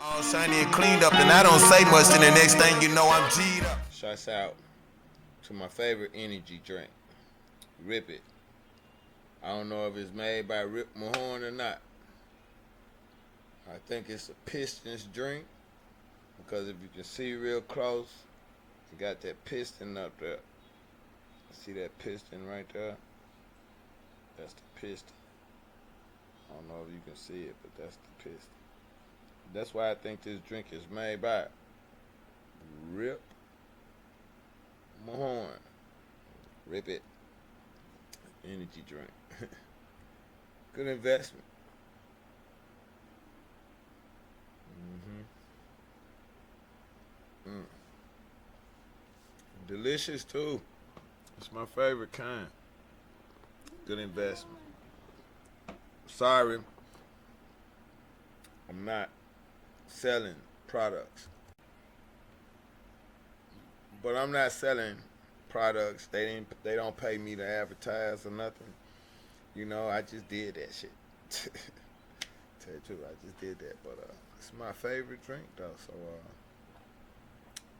All shiny and cleaned up, and I don't say much, and the next thing you know, I'm G'd up. Shouts out to my favorite energy drink, Rip It. I don't know if it's made by Rip Mahorn or not. I think it's a Pistons drink because if you can see real close, you got that piston up there. See that piston right there? That's the piston. I don't know if you can see it, but that's the piston. That's why I think this drink is made by Rip Mahorn. Rip It. Energy drink. Good investment. Mm-hmm. Delicious too. It's my favorite kind. Good investment. Sorry, I'm not selling products. But I'm not selling products. They don't pay me to advertise or nothing. You know, I just did that shit. Tell you the truth, I just did that. But it's my favorite drink though, so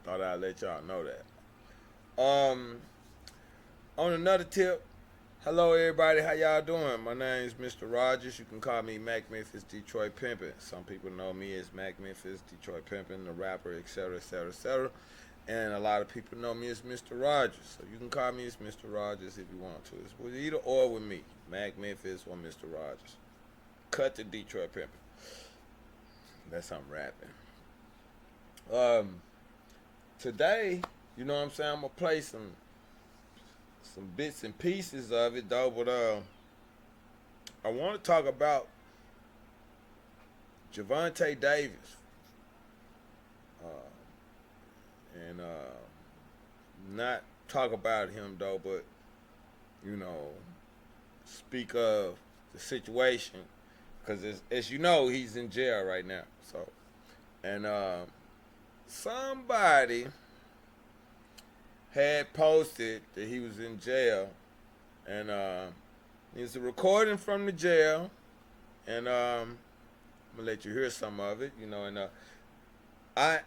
thought I'd let y'all know that. On another tip, hello everybody, how y'all doing? My name is Mr. Rogers. You can call me Mac Memphis Detroit Pimpin'. Some people know me as Mac Memphis Detroit Pimpin', the rapper, etc., etc., etc. And a lot of people know me as Mr. Rogers. So you can call me as Mr. Rogers if you want to. It's either or with me, Mac Memphis or Mr. Rogers. Cut the Detroit Pimpin'. That's how I'm rapping. Today, you know what I'm saying, I'm gonna play some bits and pieces of it though, but I want to talk about Gervonta Davis, and not talk about him though, but you know, speak of the situation because as you know, he's in jail right now. So, and somebody had posted that he was in jail, and it's a recording from the jail, and I'm gonna let you hear some of it, you know, and I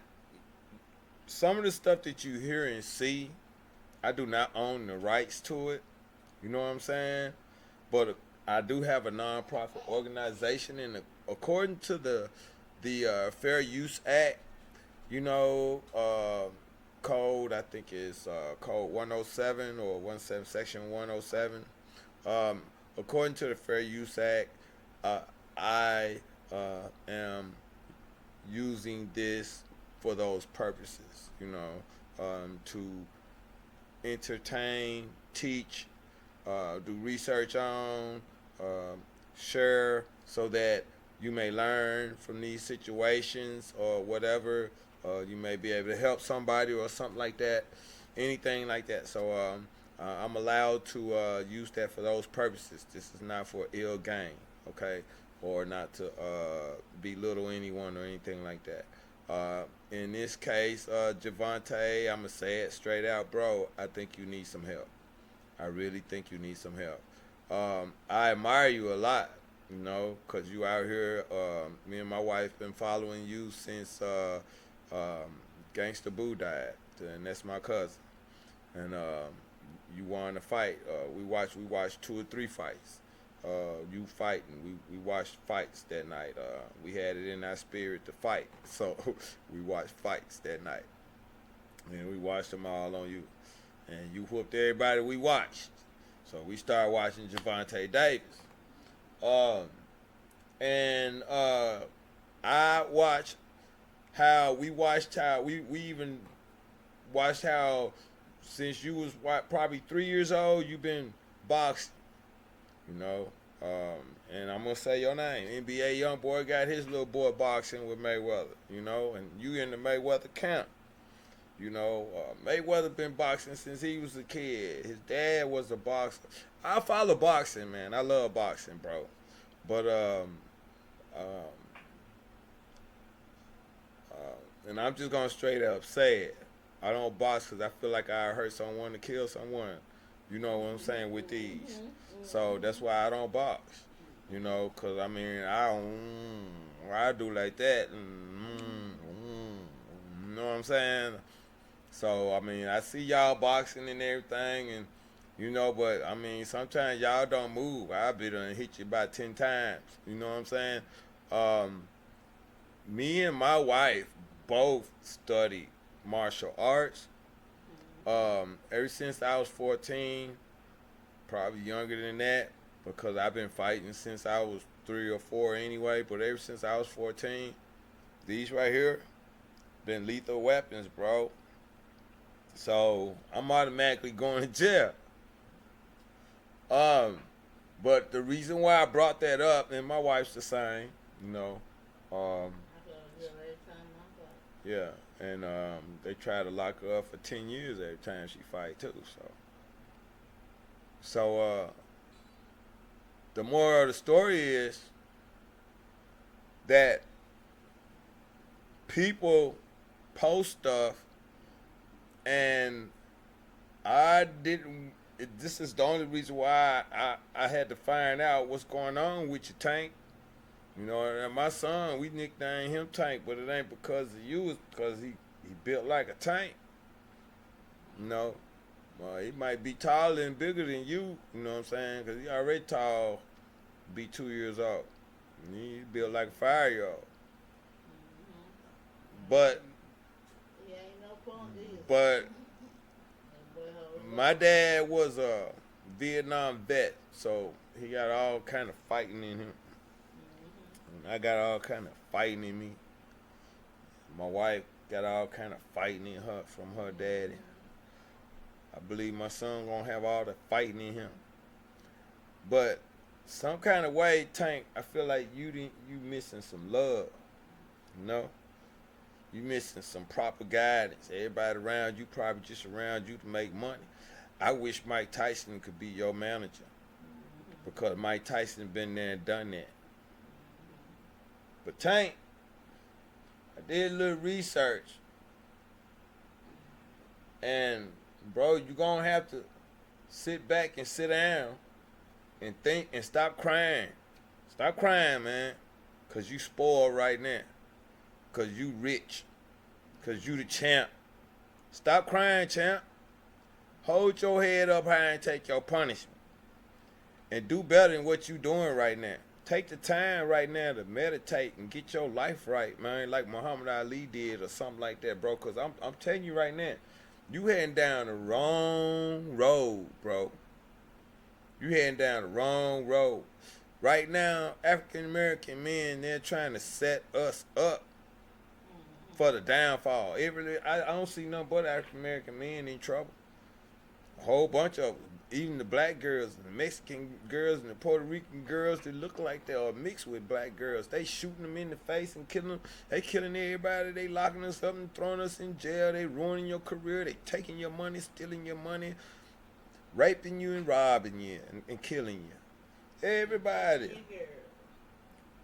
some of the stuff that you hear and see, I do not own the rights to it, you know what I'm saying, but I do have a nonprofit organization, and according to the Fair Use Act, you know, code, I think is code 107 or 17 section 107. According to the Fair Use Act, I am using this for those purposes, you know, to entertain, teach, do research on, share, so that you may learn from these situations or whatever. You may be able to help somebody or something like that, anything like that. So I'm allowed to use that for those purposes. This is not for ill gain, okay, or not to belittle anyone or anything like that. In this case, Gervonta, I'm gonna say it straight out, bro. I think you need some help. I really think you need some help. I admire you a lot, you know, cause you out here. Me and my wife been following you since Gangsta Boo died, and that's my cousin. And you won a fight. We watched 2 or 3 fights. You fighting. We watched fights that night. We had it in our spirit to fight, so we watched fights that night, and we watched them all on you. And you whooped everybody we watched. So we started watching Gervonta Davis. And I watched how we even watched how since you was probably 3 years old, you've been boxing, you know. And I'm gonna say your name. NBA young boy got his little boy boxing with Mayweather, you know, and you in the Mayweather camp. You know, Mayweather been boxing since he was a kid. His dad was a boxer. I follow boxing, man. I love boxing, bro. But um, and I'm just gonna straight up say it. I don't box because I feel like I hurt someone to kill someone. You know what I'm saying with these. So that's why I don't box. You know, because I mean I don't. I do like that. I'm saying? So, I mean, I see y'all boxing and everything, and, but, I mean, sometimes y'all don't move. I'll be done hit you about 10 times. You know what I'm saying? Um, Me and my wife both studied martial arts. Ever since I was 14, probably younger than that, because I've been fighting since I was 3 or 4 anyway. But ever since I was 14, these right here been lethal weapons, bro. So I'm automatically going to jail. Um, but the reason why I brought that up, and my wife's the same, you know. Um, yeah, and they try to lock her up for 10 years every time she fight too. So the moral of the story is that people post stuff, and I didn't. This is the only reason why I had to find out what's going on with your Tank. And my son, we nicknamed him Tank, but it ain't because of you. It's because he built like a tank. You know, he might be taller and bigger than you. You know what I'm saying? Because he already tall, be 2 years old. And he built like a 5-year-old. But my dad was a Vietnam vet, so he got all kind of fighting in him. I got all kind of fighting in me. My wife got all kind of fighting in her from her daddy. I believe my son gonna have all the fighting in him. But some kind of way, Tank, I feel like you missing some love. You missing some proper guidance. Everybody around you probably just around you to make money. I wish Mike Tyson could be your manager, because Mike Tyson been there and done that. But Tank, I did a little research, and bro, you gonna have to sit back and sit down and think and stop crying. Stop crying, man, because you spoiled right now, because you rich, because you the champ. Stop crying, champ. Hold your head up high and take your punishment, and do better than what you doing right now. Take the time right now to meditate and get your life right, man, like Muhammad Ali did or something like that, bro. Because I'm telling you right now, you heading down the wrong road, bro. You heading down the wrong road. Right now, African American men, they're trying to set us up for the downfall. I don't see nothing but African American men in trouble. A whole bunch of them. Even the black girls and the Mexican girls and the Puerto Rican girls that look like they are mixed with black girls. They shooting them in the face and killing them. They killing everybody. They locking us up and throwing us in jail. They ruining your career. They taking your money, stealing your money, raping you and robbing you and killing you. Everybody.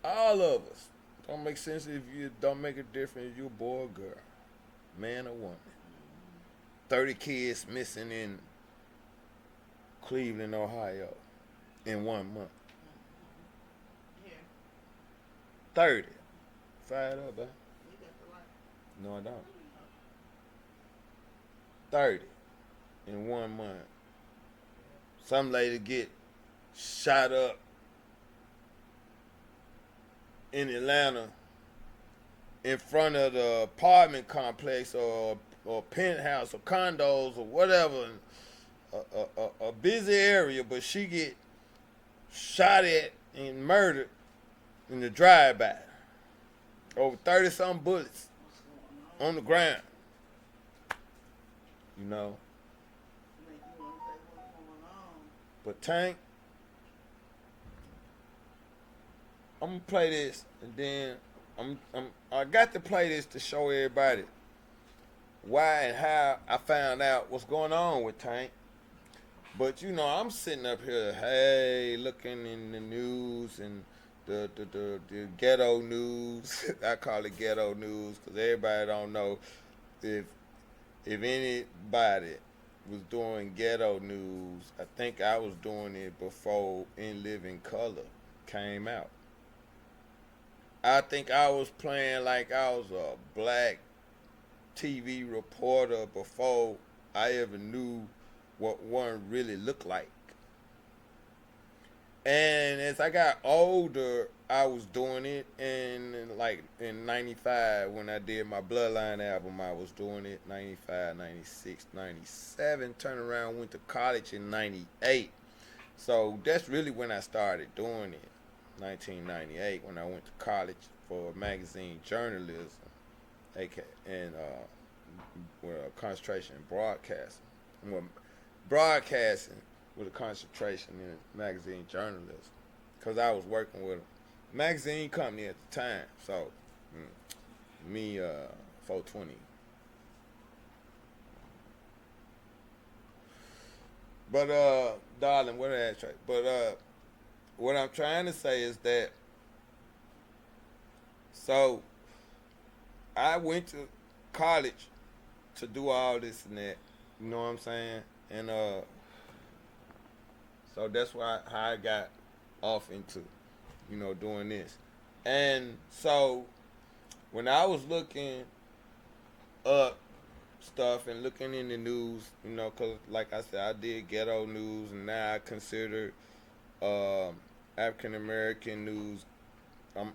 All of us. Don't make sense if you don't make a difference if you're a boy or girl, man or woman. 30 kids missing in Cleveland, Ohio, in 1 month. 30. Fire it up, man. No, I don't. 30 in 1 month. Some lady get shot up in Atlanta in front of the apartment complex or penthouse or condos or whatever. A busy area, but she get shot at and murdered in the drive-by. Over 30-something bullets on the ground. But Tank, I'm gonna play this, and then I got to play this to show everybody why and how I found out what's going on with Tank. But I'm sitting up here, hey, looking in the news and the ghetto news. I call it ghetto news because everybody don't know if anybody was doing ghetto news. I think I was doing it before In Living Color came out. I think I was playing like I was a black TV reporter before I ever knew what one really looked like. And as I got older, I was doing it, and like in 95 when I did my Bloodline album, I was doing it 95, 96, 97, turned around, went to college in 98. So that's really when I started doing it, 1998, when I went to college for magazine journalism, aka, and with a concentration in broadcasting. Well, broadcasting with a concentration in magazine journalism, because I was working with a magazine company at the time. So, me, 420. But, darling, what did I say? But, what I'm trying to say is that, so, I went to college to do all this and that. You know what I'm saying? And, so that's why how I got off into, doing this. And so when I was looking up stuff and looking in the news, because like I said, I did ghetto news, and now I consider African American news.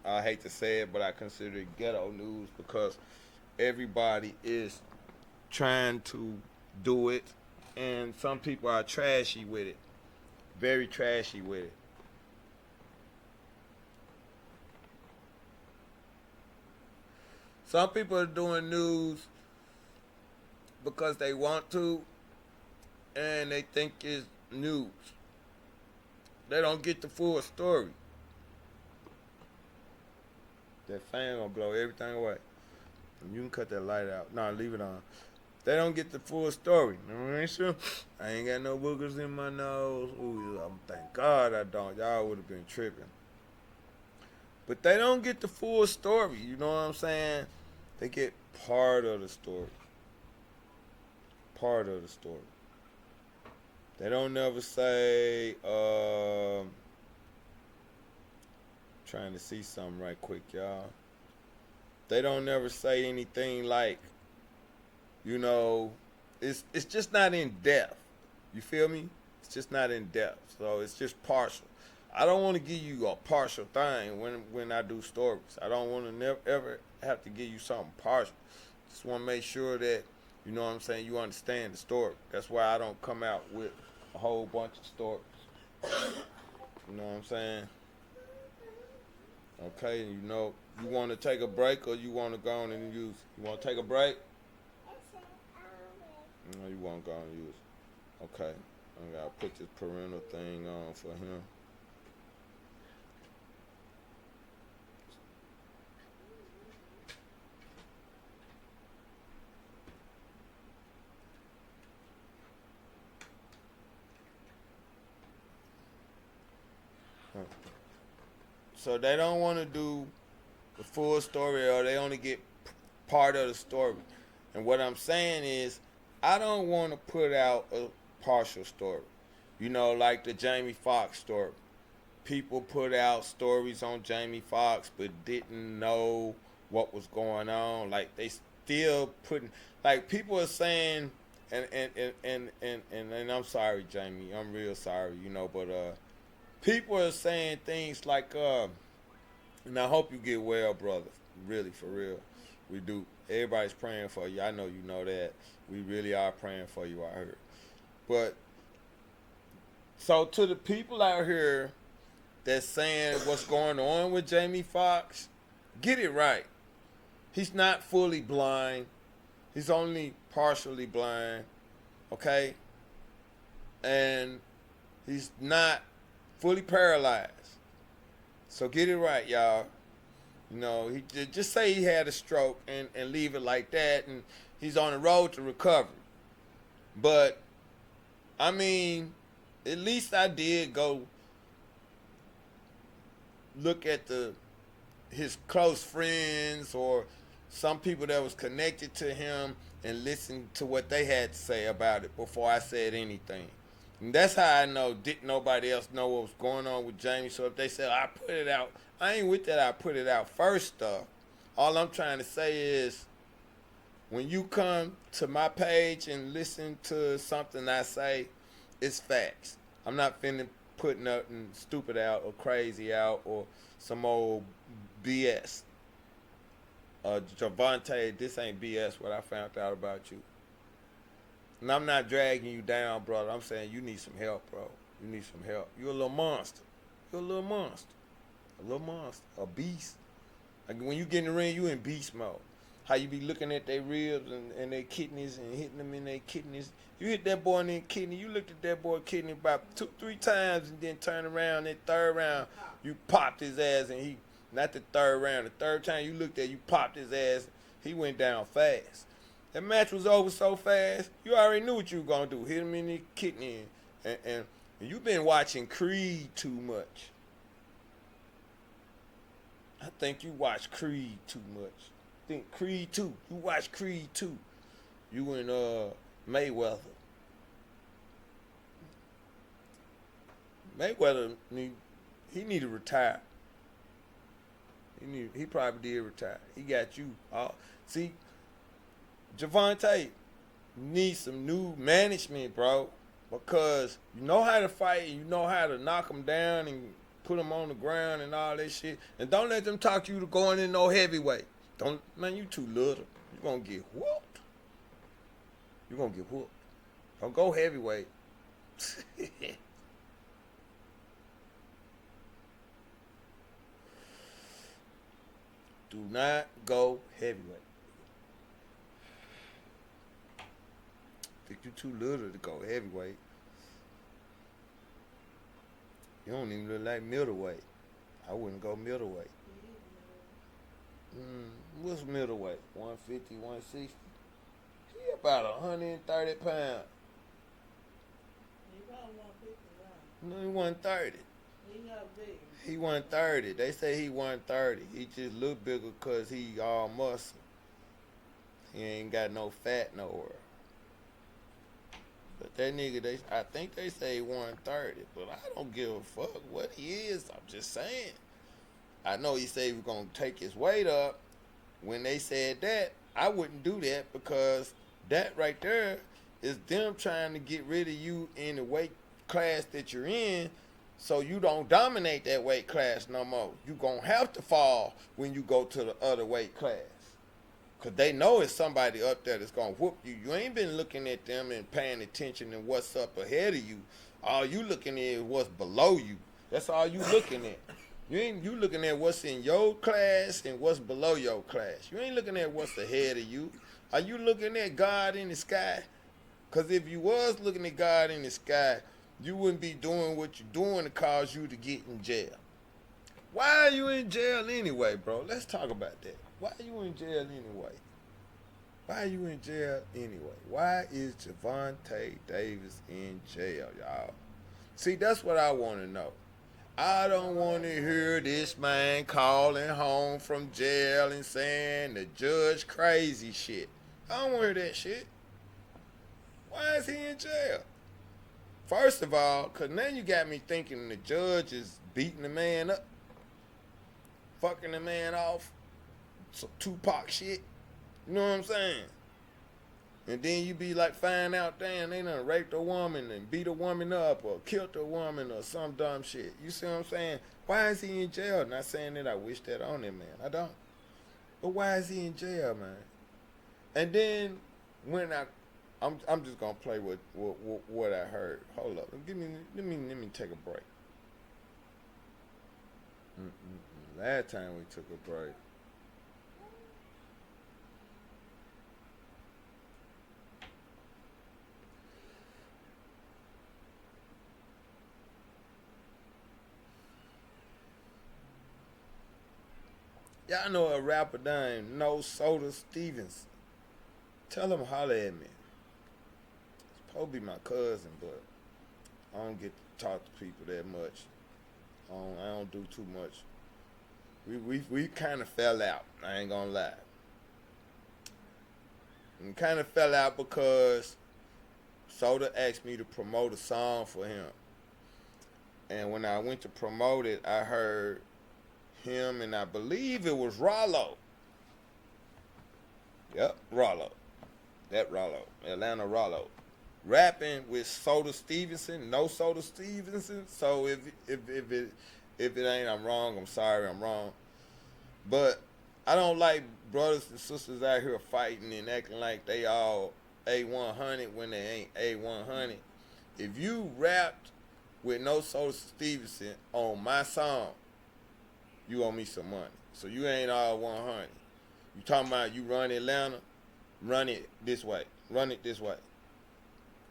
I hate to say it, but I consider it ghetto news because everybody is trying to do it, and some people are trashy with it. Very trashy with it. Some people are doing news because they want to, and they think it's news. They don't get the full story. That fan gonna blow everything away. You can cut that light out. No, leave it on. They don't get the full story. I ain't got no boogers in my nose. Ooh, thank God I don't. Y'all would have been tripping. But they don't get the full story. You know what I'm saying? They get part of the story. Part of the story. They don't never say, trying to see something right quick, y'all. They don't never say anything like, it's just not in depth. You feel me? It's just not in depth. So it's just partial. I don't want to give you a partial thing when I do stories. I don't want to never ever have to give you something partial. Just want to make sure that, you know what I'm saying, you understand the story. That's why I don't come out with a whole bunch of stories. You know what I'm saying? Okay, you want to take a break, or you want to go on and use? You want to take a break? No, you want to go and use. Okay, I gotta put this parental thing on for him. So they don't want to do the full story, or they only get part of the story. And what I'm saying is, I don't want to put out a partial story. Like the Jamie Foxx story. People put out stories on Jamie Foxx but didn't know what was going on. Like they still putting, like people are saying, and I'm sorry, Jamie, I'm real sorry, but people are saying things like, and I hope you get well, brother. Really, for real. We do. Everybody's praying for you. I know you know that. We really are praying for you out here. But, so to the people out here that's saying what's going on with Jamie Foxx, get it right. He's not fully blind. He's only partially blind. Okay? And he's not fully paralyzed. So get it right, y'all. He just say he had a stroke and leave it like that, and he's on the road to recovery. But, I mean, at least I did go look at his close friends or some people that was connected to him and listen to what they had to say about it before I said anything. And that's how I know didn't nobody else know what was going on with Jamie. So if they said I put it out, I ain't with that I put it out first stuff. All I'm trying to say is when you come to my page and listen to something I say, it's facts. I'm not finna put nothing stupid out or crazy out or some old BS. Gervonta, this ain't BS what I found out about you. And I'm not dragging you down, brother. I'm saying you need some help, bro. You need some help. You're a little monster. You're a little monster. A little monster. A beast. Like when you get in the ring, you in beast mode. How you be looking at their ribs and their kidneys and hitting them in their kidneys. You hit that boy in their kidney, you looked at that boy kidney about 2-3 times and then turn around. That third round, you popped his ass and he, not the third round, the third time you looked at, you popped his ass. He went down fast. That match was over so fast, you already knew what you were going to do. Hit him in the kidney. And you've been watching Creed too much. I think you watch Creed too much. I think Creed 2. You watch Creed 2. You and Mayweather. Mayweather he need to retire. He probably did retire. He got you. See, Gervonta needs some new management, bro, because you know how to fight, you know how to knock them down and put them on the ground and all that shit. And don't let them talk you to going in no heavyweight. Don't, man, you too little. You gonna get whooped. You gonna get whooped. Don't go heavyweight. Do not go heavyweight. Think you too little to go heavyweight. You don't even look like middleweight. I wouldn't go middleweight. What's middleweight? 150, 160? He about 130 pounds. He probably 150 now. No, he 130. He not big. He 130. They say he 130. He just look bigger because he all muscle. He ain't got no fat nowhere. But that nigga, I think they say 130, but I don't give a fuck what he is. I'm just saying. I know he said he was going to take his weight up. When they said that, I wouldn't do that because that right there is them trying to get rid of you in the weight class that you're in so you don't dominate that weight class no more. You're going to have to fall when you go to the other weight class. Because they know it's somebody up there that's going to whoop you. You ain't been looking at them and paying attention to what's up ahead of you. All you looking at is what's below you. That's all you looking at. You looking at what's in your class and what's below your class. You ain't looking at what's ahead of you. Are you looking at God in the sky? Because if you was looking at God in the sky, you wouldn't be doing what you're doing to cause you to get in jail. Why are you in jail anyway, bro? Let's talk about that. Why are you in jail anyway? Why are you in jail anyway? Why is Gervonta Davis in jail, y'all? See, that's what I want to know. I don't want to hear this man calling home from jail and saying the judge crazy shit. I don't want to hear that shit. Why is he in jail? First of all, because now you got me thinking the judge is beating the man up, fucking the man off, some Tupac shit. You know what I'm saying? And then you be like, find out, damn, they done raped a woman and beat a woman up or killed a woman or some dumb shit. You see what I'm saying? Why is he in jail? Not saying that I wish that on him, man. I don't. But why is he in jail, man? And then when I'm just gonna play with what I heard. Hold up, let me take a break. Last time we took a break. Y'all know a rapper named No Soda Stevens. Tell him holler at me. It's supposed to be my cousin, but I don't get to talk to people that much. I don't do too much. We kind of fell out. I ain't gonna lie. We kind of fell out because Soda asked me to promote a song for him. And when I went to promote it, I heard him and I believe it was Rollo. Yep, Rollo. That Rollo, Atlanta Rollo, rapping with Soda Stevenson, no Soda Stevenson. So if it ain't, I'm wrong. I'm sorry, I'm wrong. But I don't like brothers and sisters out here fighting and acting like they all A100 when they ain't A100. If you rapped with no Soda Stevenson on my song, you owe me some money. So you ain't all 100. You talking about you run Atlanta, run it this way. Run it this way.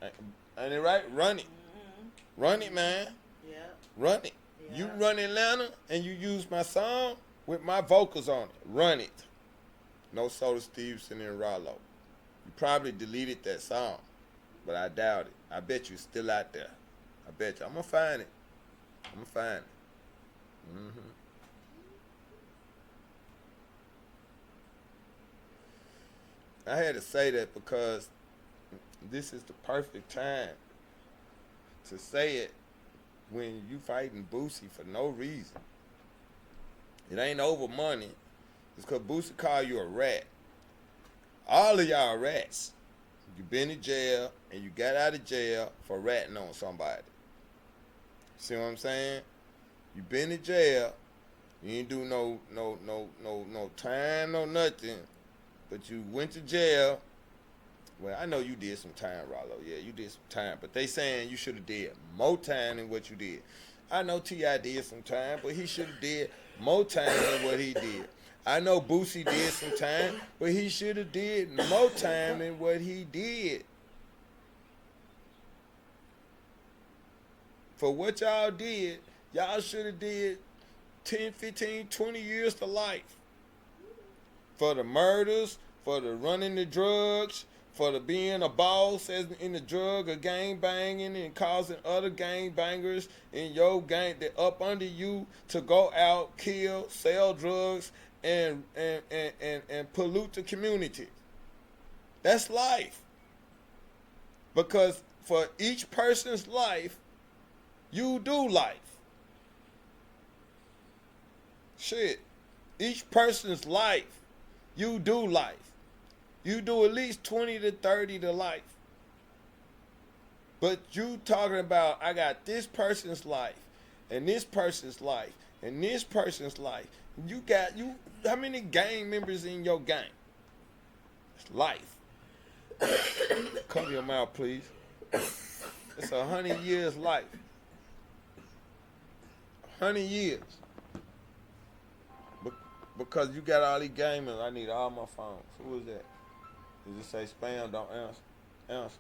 Ain't it right? Run it. Mm-hmm. Run it, man. Yeah. Run it. Yeah. You run Atlanta and you use my song with my vocals on it. Run it. No Soda Stevenson and Rollo. You probably deleted that song, but I doubt it. I bet you it's still out there. I bet you. I'm going to find it. I'm going to find it. Mm-hmm. I had to say that because this is the perfect time to say it when you fighting Boosie for no reason. It ain't over money. It's because Boosie call you a rat. All of y'all rats. You been in jail and you got out of jail for ratting on somebody. See what I'm saying? You been in jail. You ain't do no time, no nothing. But you went to jail. Well, I know you did some time, Rollo. Yeah, you did some time. But they saying you should have did more time than what you did. I know T.I. did some time, but he should have did more time than what he did. I know Boosie did some time, but he should have did more time than what he did. For what y'all did, y'all should have did 10, 15, 20 years to life. For the murders, for the running the drugs, for the being a boss as in the drug or gang banging and causing other gang bangers in your gang that up under you to go out, kill, sell drugs, and pollute the community. That's life. Because for each person's life, you do life. Shit. Each person's life, you do life. You do at least 20 to 30 to life. But you talking about, I got this person's life, and this person's life, and this person's life. You got, how many gang members in your gang? It's life. Cover your mouth, please. It's 100 years life. 100 years. Because you got all these gang members. I need all my phones. Who is that? Does it say spam? Don't answer. Answer.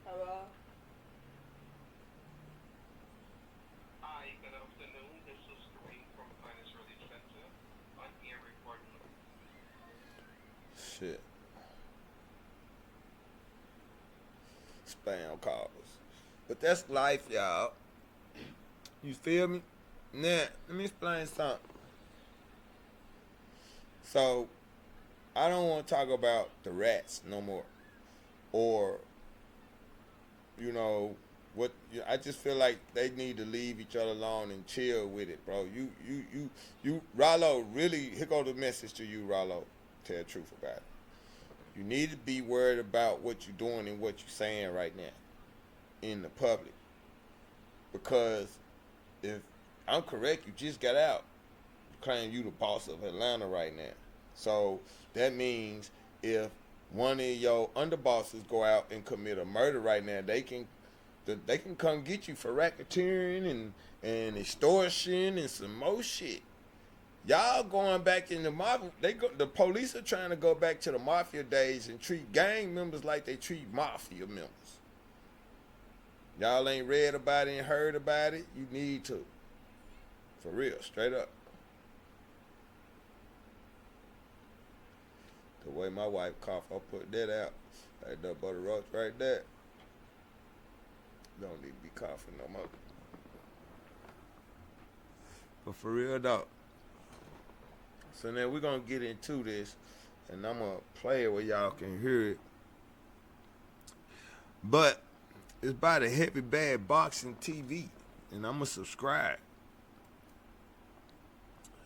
Hello? Hi, good afternoon. This is Kareem from Finance Relief Center on air recording. Shit. Spam calls. But that's life, y'all. You feel me? Now, let me explain something. So, I don't want to talk about the rats no more. Or, what I just feel like they need to leave each other alone and chill with it, bro. You Rollo, really, here goes the message to you, Rollo. Tell the truth about it. You need to be worried about what you're doing and what you're saying right now in the public. Because if I'm correct, you just got out. You claim you the boss of Atlanta right now. So that means if one of your underbosses go out and commit a murder right now, they can come get you for racketeering and extortion and some more shit. Y'all going back in the mafia. The police are trying to go back to the mafia days and treat gang members like they treat mafia members. Y'all ain't read about it and heard about it. You need to. For real, straight up. The way my wife coughed, I'll put that out. Like that butter roach right there. Don't need to be coughing no more. But for real though. So now we're gonna get into this, and I'm gonna play it where y'all can hear it. But it's by the Heavy Bad Boxing TV, and I'm gonna subscribe.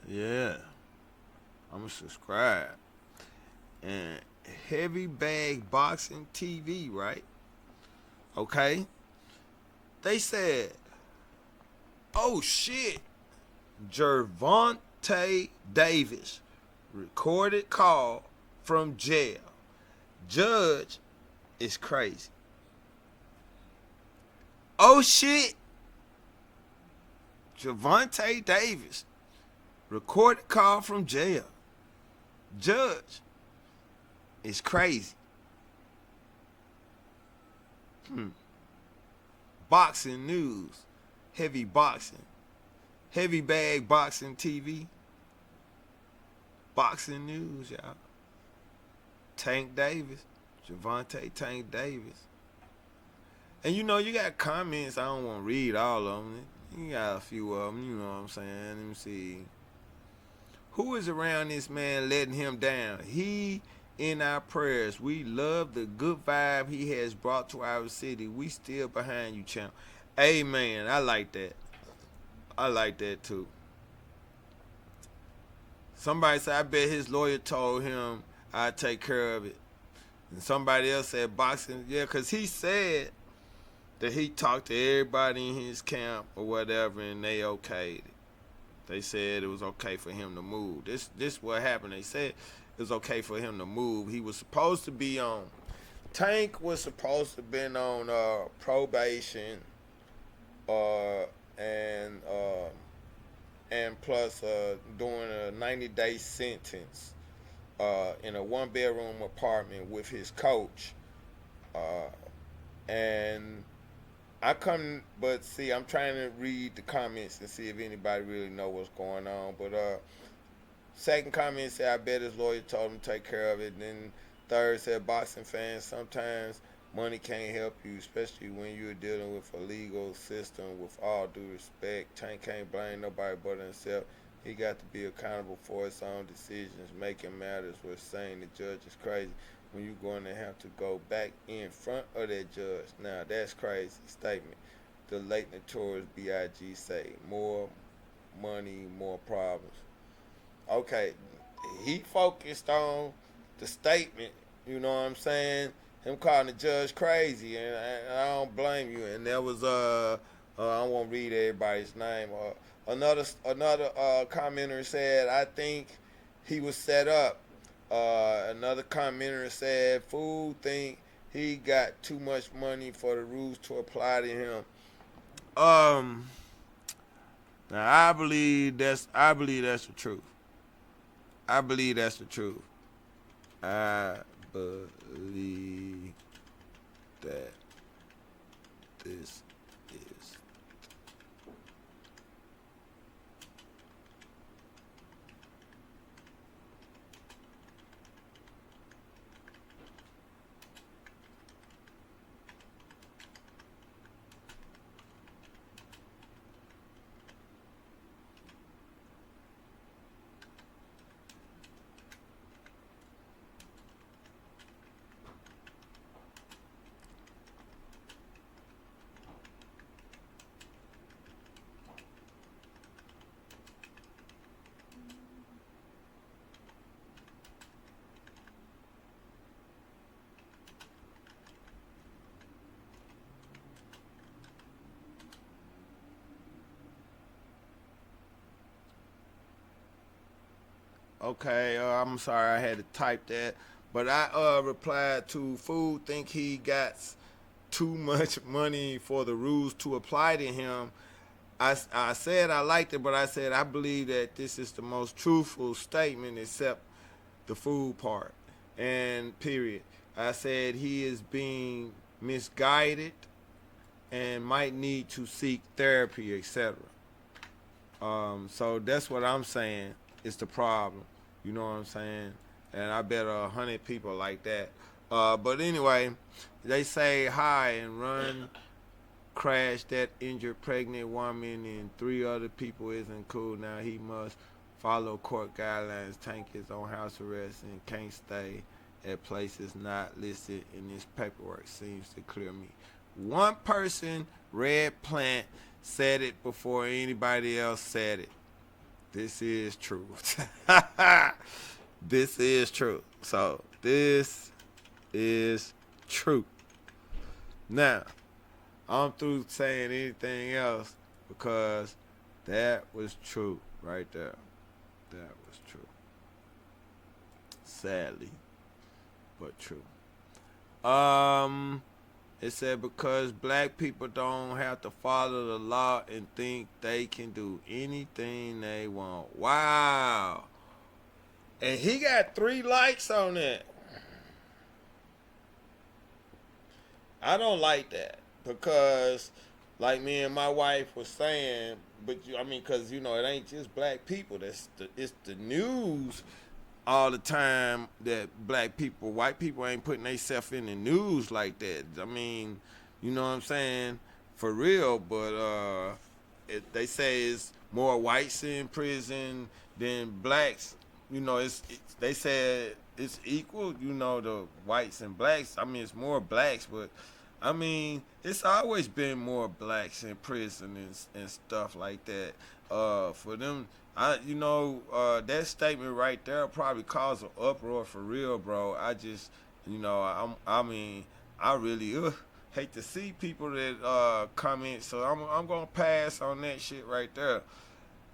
Yeah, I'm gonna subscribe, and Heavy Bag Boxing TV, right? Okay. They said, oh shit, Gervonta Davis recorded call from jail. Judge is crazy. Oh shit, Gervonta Davis recorded call from jail. Judge is crazy. Boxing news, heavy boxing, heavy bag boxing TV, boxing news, y'all. Tank Davis, Gervonta Tank Davis. And you know, you got comments, I don't want to read all of them. You got a few of them, you know what I'm saying? Let me see. Who is around this man letting him down? He in our prayers. We love the good vibe he has brought to our city. We still behind you, champ. Amen. I like that. I like that too. Somebody said, I bet his lawyer told him I'd take care of it. And somebody else said boxing. Yeah, because he said that he talked to everybody in his camp or whatever, and they okayed it. They said it was okay for him to move. This what happened. They said it was okay for him to move. He was supposed to be on. Tank was supposed to have been on probation, and plus doing a 90-day sentence in a one-bedroom apartment with his coach, and but see, I'm trying to read the comments and see if anybody really know what's going on. But second comment said, I bet his lawyer told him to take care of it. And then third said, boxing fans, sometimes money can't help you, especially when you're dealing with a legal system. With all due respect, Tank can't blame nobody but himself. He got to be accountable for his own decisions. Making matters with saying the judge is crazy when you're going to have to go back in front of that judge. Now, that's crazy statement. The late notorious B.I.G. say, more money, more problems. Okay, he focused on the statement, you know what I'm saying? Him calling the judge crazy, and I don't blame you. And there was, I won't read everybody's name. Another commenter said, I think he was set up. Another commenter said, fool think he got too much money for the rules to apply to him. Now I believe that's the truth. I believe that's the truth. I believe that this is. Okay, I'm sorry I had to type that, but I replied to fool think he got too much money for the rules to apply to him. I said I liked it, but I said I believe that this is the most truthful statement except the fool part, and period. I said he is being misguided and might need to seek therapy, etc. So that's what I'm saying is the problem. You know what I'm saying? And I bet 100 people like that. But anyway, they say hi and run crashed that injured pregnant woman and 3 other people isn't cool. Now he must follow court guidelines. Tank is on house arrest and can't stay at places not listed in this paperwork. Seems to clear me. One person, Red Plant, said it before anybody else said it. This is true. This is true. So this is true. Now, I'm through saying anything else because that was true right there. That was true. Sadly, but true. It said because black people don't have to follow the law and think they can do anything they want. Wow. And he got 3 likes on that. I don't like that because, like me and my wife was saying, but because it ain't just black people. It's the news all the time that white people ain't putting themselves in the news like that. You know what I'm saying? For real, but they say it's more whites in prison than blacks. They said it's equal, the whites and blacks. It's more blacks, but it's always been more blacks in prison and stuff like that. For them, that statement right there probably caused an uproar for real, bro. I really hate to see people that comment, so I'm gonna pass on that shit right there.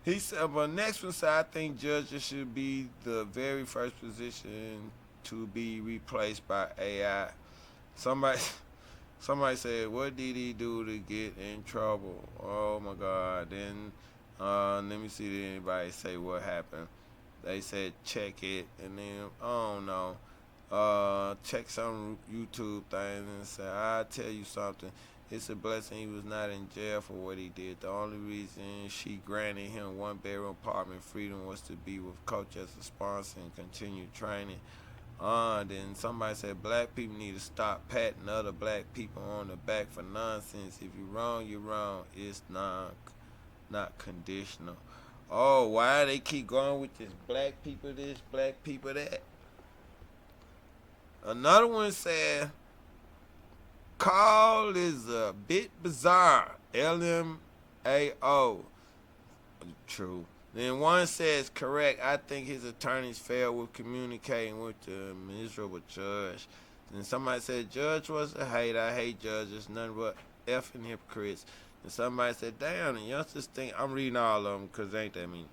He said, but next one said, I think judges should be the very first position to be replaced by AI. Somebody Somebody said, what did he do to get in trouble? Oh my God. Then let me see, did anybody say what happened? They said check it, and then I don't know. Check some YouTube things and say, I'll tell you something. It's a blessing he was not in jail for what he did. The only reason she granted him 1-bedroom apartment freedom was to be with Coach as a sponsor and continue training. Then somebody said black people need to stop patting other black people on the back for nonsense. If you're wrong, you're wrong. It's not conditional. Oh, why they keep going with this black people this, black people that? Another one said, call is a bit bizarre. LMAO. True. Then one says, correct, I think his attorneys failed with communicating with the miserable judge. Then somebody said, judge was a hater. I hate judges, nothing but effing hypocrites. And somebody said, damn, the youngsters think, I'm reading all of them because ain't that mean.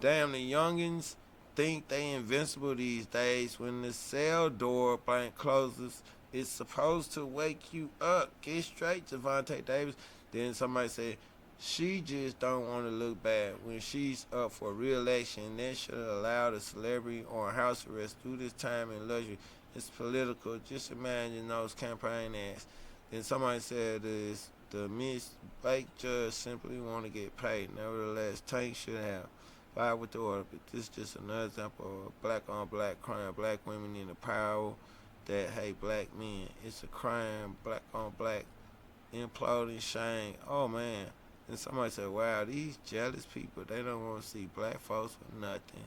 Damn, the youngins think they invincible these days. When the cell door blank closes, it's supposed to wake you up. Get straight, Gervonta Davis. Then somebody said, she just don't want to look bad. When she's up for re-election, they should allow the celebrity on house arrest through this time in luxury. It's political. Just imagine those campaign ads. Then somebody said the Miss Blake judge simply want to get paid. Nevertheless, Tank should have filed with the order. But this is just another example of black on black crime. Black women in the power that hate black men. It's a crime. Black on black imploding shame. Oh man. And somebody said, wow, these jealous people, they don't want to see black folks with nothing.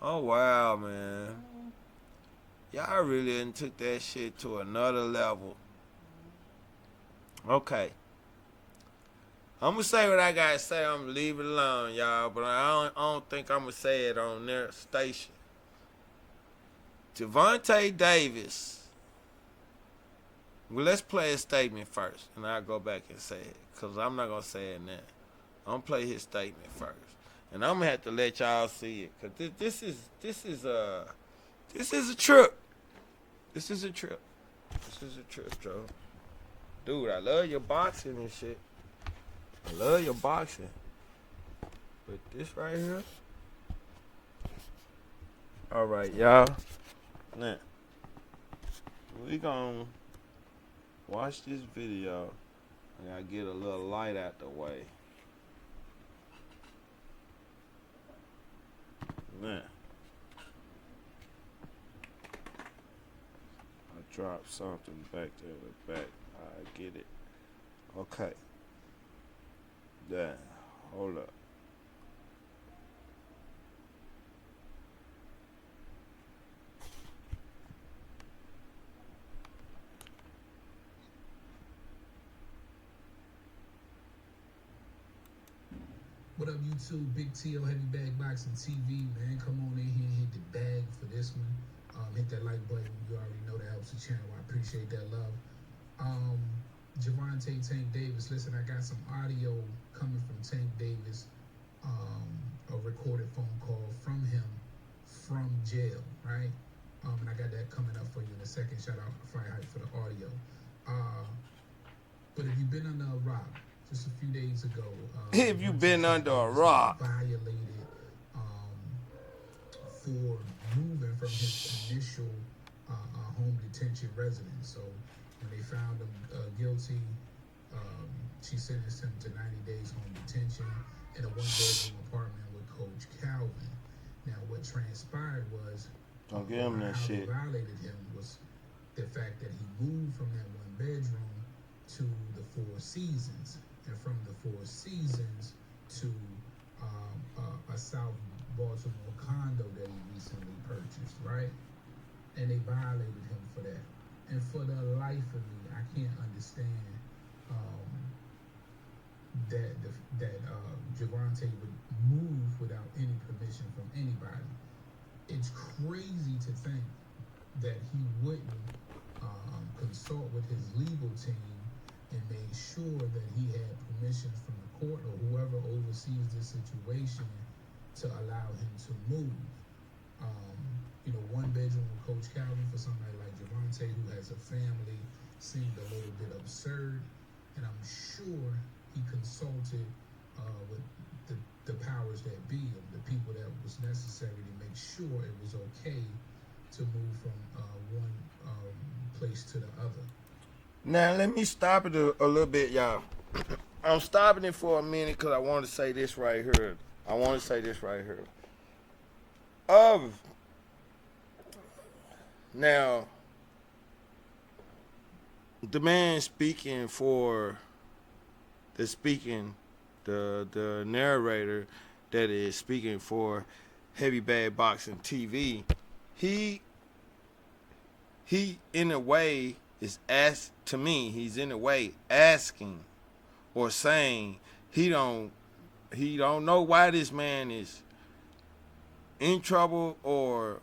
Oh, wow, man. Y'all really done took that shit to another level. Okay. I'm going to say what I got to say. I'm going to leave it alone, y'all. But I don't think I'm going to say it on their station. Gervonta Davis. Well, let's play his statement first, and I'll go back and say it, because I'm not going to say it now. I'm going to play his statement first, and I'm going to have to let y'all see it, because this is a trip. This is a trip. This is a trip, Joe. Dude, I love your boxing and shit. I love your boxing. But this right here. All right, y'all. Now, we going to watch this video. I gotta get a little light out the way. Now, I dropped something back there in the back. I get it. Okay. There. Hold up. What up, YouTube? Big T.O. Heavy Bag Boxing TV, man. Come on in here and hit the bag for this one. Hit that like button. You already know that helps the channel. I appreciate that love. Gervonta Tank Davis. Listen, I got some audio coming from Tank Davis, a recorded phone call from him from jail, right? And I got that coming up for you in a second. Shout out to Fire Hype for the audio. But if you've been under a rock, just a few days ago, If you've been under a rock, violated for moving from his initial home detention residence. So when they found him guilty, she sentenced him to 90 days home detention in a one-bedroom apartment with Coach Calvin. Now, what transpired was, don't give him that shit. What violated him was the fact that he moved from that one bedroom to the Four Seasons, and from the Four Seasons to a South Baltimore condo that he recently purchased, right? And they violated him for that. And for the life of me, I can't understand that Gervonta would move without any permission from anybody. It's crazy to think that he wouldn't consult with his legal team and made sure that he had permissions from the court or whoever oversees the situation to allow him to move. One bedroom with Coach Calvin for somebody like Gervonta who has a family seemed a little bit absurd, and I'm sure he consulted with the powers that be, of the people that was necessary to make sure it was okay to move from one place to the other. Now, let me stop it a little bit, y'all. I'm stopping it for a minute because I want to say this right here. Now, the man speaking for the narrator that is speaking for Heavy Bag Boxing TV, he in a way is he's in a way asking or saying he don't know why this man is in trouble or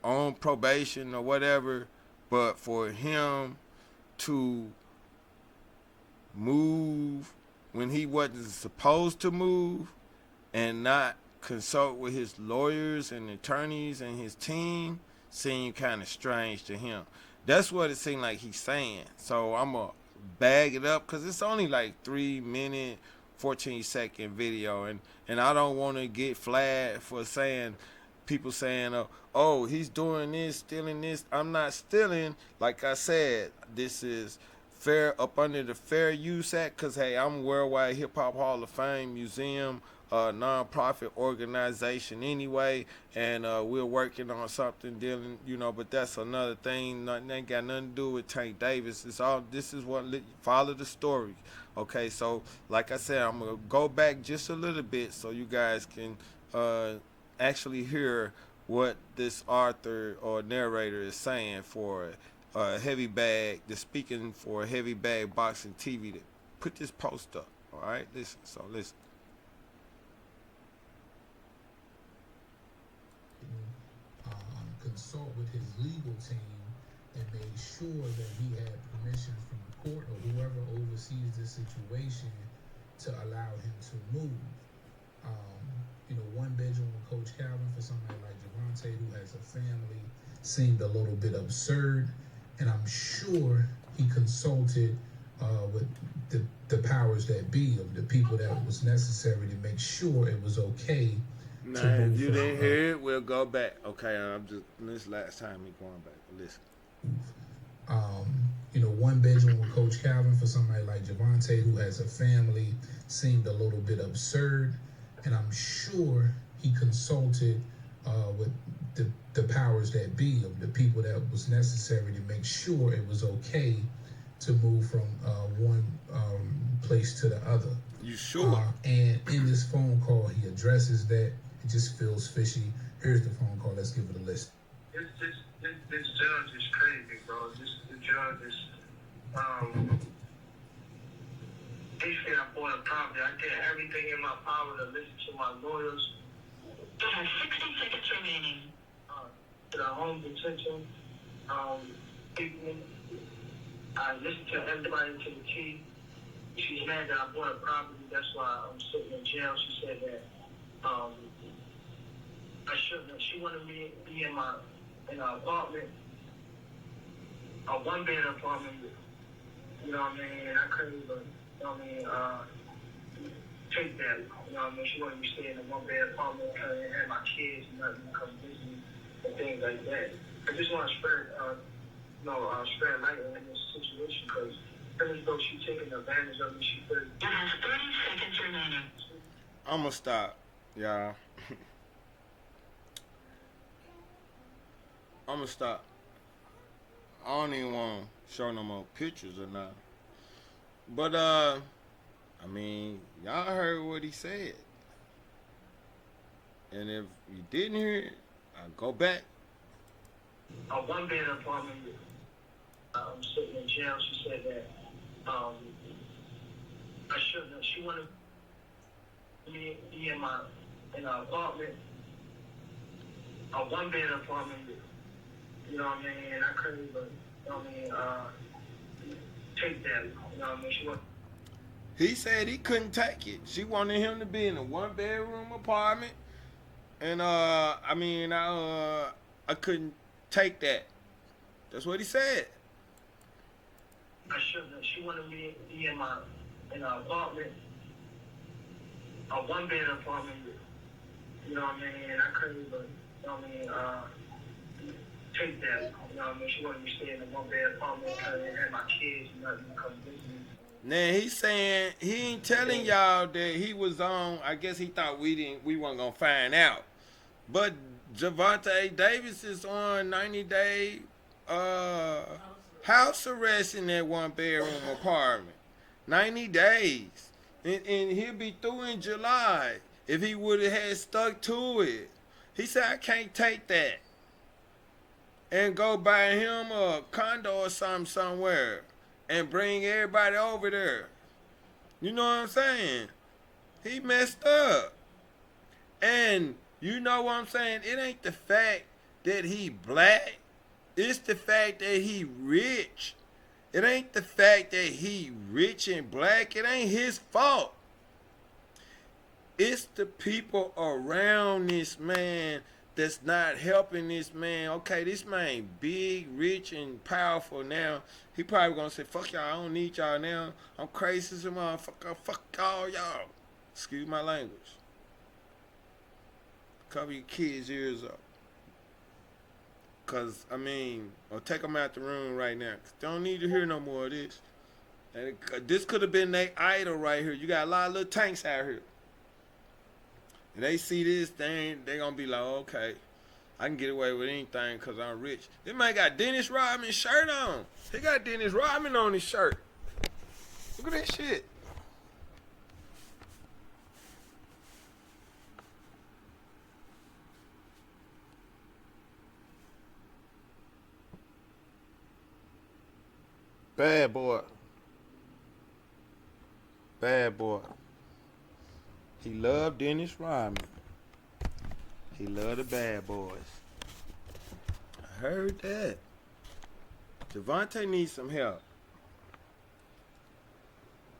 on probation or whatever, but for him to move when he wasn't supposed to move and not consult with his lawyers and attorneys and his team seemed kind of strange to him. That's what it seemed like he's saying. So I'm going to bag it up because it's only like 3-minute, 14-second video. And I don't want to get flagged for saying, people saying, oh, he's doing this, stealing this. I'm not stealing. Like I said, this is fair up under the Fair Use Act because, hey, I'm Worldwide Hip Hop Hall of Fame Museum, non-profit organization anyway, and we're working on something dealing, but that's another thing. Nothing ain't got nothing to do with Tank Davis. This is what follow the story. Okay, so like I said, I'm gonna go back just a little bit so you guys can actually hear what this author or narrator is saying for Heavy Bag, the speaking for Heavy Bag Boxing TV to put this post up. All right, listen. Consult with his legal team and made sure that he had permissions from the court or whoever oversees the situation to allow him to move. One bedroom with Coach Calvin for somebody like Gervonta who has a family seemed a little bit absurd, and I'm sure he consulted with the powers that be, of the people that was necessary to make sure it was okay. Now, if you didn't hear it, we'll go back. Okay, this last time we going back. Listen. One bedroom with Coach Calvin for somebody like Gervonta who has a family seemed a little bit absurd, and I'm sure he consulted with the powers that be, of the people that was necessary to make sure it was okay to move from one place to the other. You sure? And in this phone call, he addresses that. It just feels fishy. Here's the phone call. Let's give it a listen. This judge is crazy, bro. The judge is, he said I bought a property. I did everything in my power to listen to my lawyers. You have 60 seconds remaining. home detention. People, I listened to everybody to the T. She's mad that I bought a property. That's why I'm sitting in jail. She said that I shouldn't. She wanted me to be in an apartment, a one-bed apartment. You know what I mean? And I couldn't even, you know what I mean, take that. You know what I mean? She wanted me to stay in a one-bed apartment and have my kids and nothing come visit me and things like that. I just want to spread light on this situation because even though she's taking advantage of me, she said, "You have 30 seconds remaining." I'm gonna stop, y'all. I'm gonna stop. I don't even want to show no more pictures or nothing. But I mean, y'all heard what he said. And if you didn't hear it, I'll go back. A one-bed apartment. I'm sitting in jail. She said that I shouldn't. She wanted me to be in an apartment, a one-bed apartment. You know what I mean? And I couldn't even, you know what I mean, take that. You know what I mean? She wanted. He said he couldn't take it. She wanted him to be in a one-bedroom apartment, and I couldn't take that. That's what he said. I shouldn't. She wanted me to be in an apartment, a one-bed apartment. You know what I mean? And I couldn't even, you know what I mean, take that. You know what I mean? She wanted me to stay in a one-bed apartment and have my kids and nothing come visit me. Now he's saying he ain't telling y'all that he was on. I guess he thought we weren't gonna find out. But Gervonta Davis is on 90-day house arrest in that one bedroom apartment. 90 days. And he'll be through in July if he would have had stuck to it. He said, I can't take that. And go buy him a condo or something somewhere and bring everybody over there. You know what I'm saying? He messed up. And you know what I'm saying? It ain't the fact that he black. It's the fact that he rich. It ain't the fact that he rich and black. It ain't his fault. It's the people around this man that's not helping this man. Okay, this man big, rich, and powerful now. He probably gonna say, fuck y'all, I don't need y'all now. I'm crazy as a motherfucker. Fuck all y'all. Excuse my language. Cover your kids' ears up. Cause, or take them out the room right now. Cause they don't need to hear no more of this. And this could have been their idol right here. You got a lot of little tanks out here. And they see this thing, they gonna be like, okay, I can get away with anything cause I'm rich. This man got Dennis Rodman's shirt on. He got Dennis Rodman on his shirt. Look at that shit. Bad boy. Bad boy. He loved Dennis Rodman. He loved the bad boys. I heard that. Gervonta needs some help.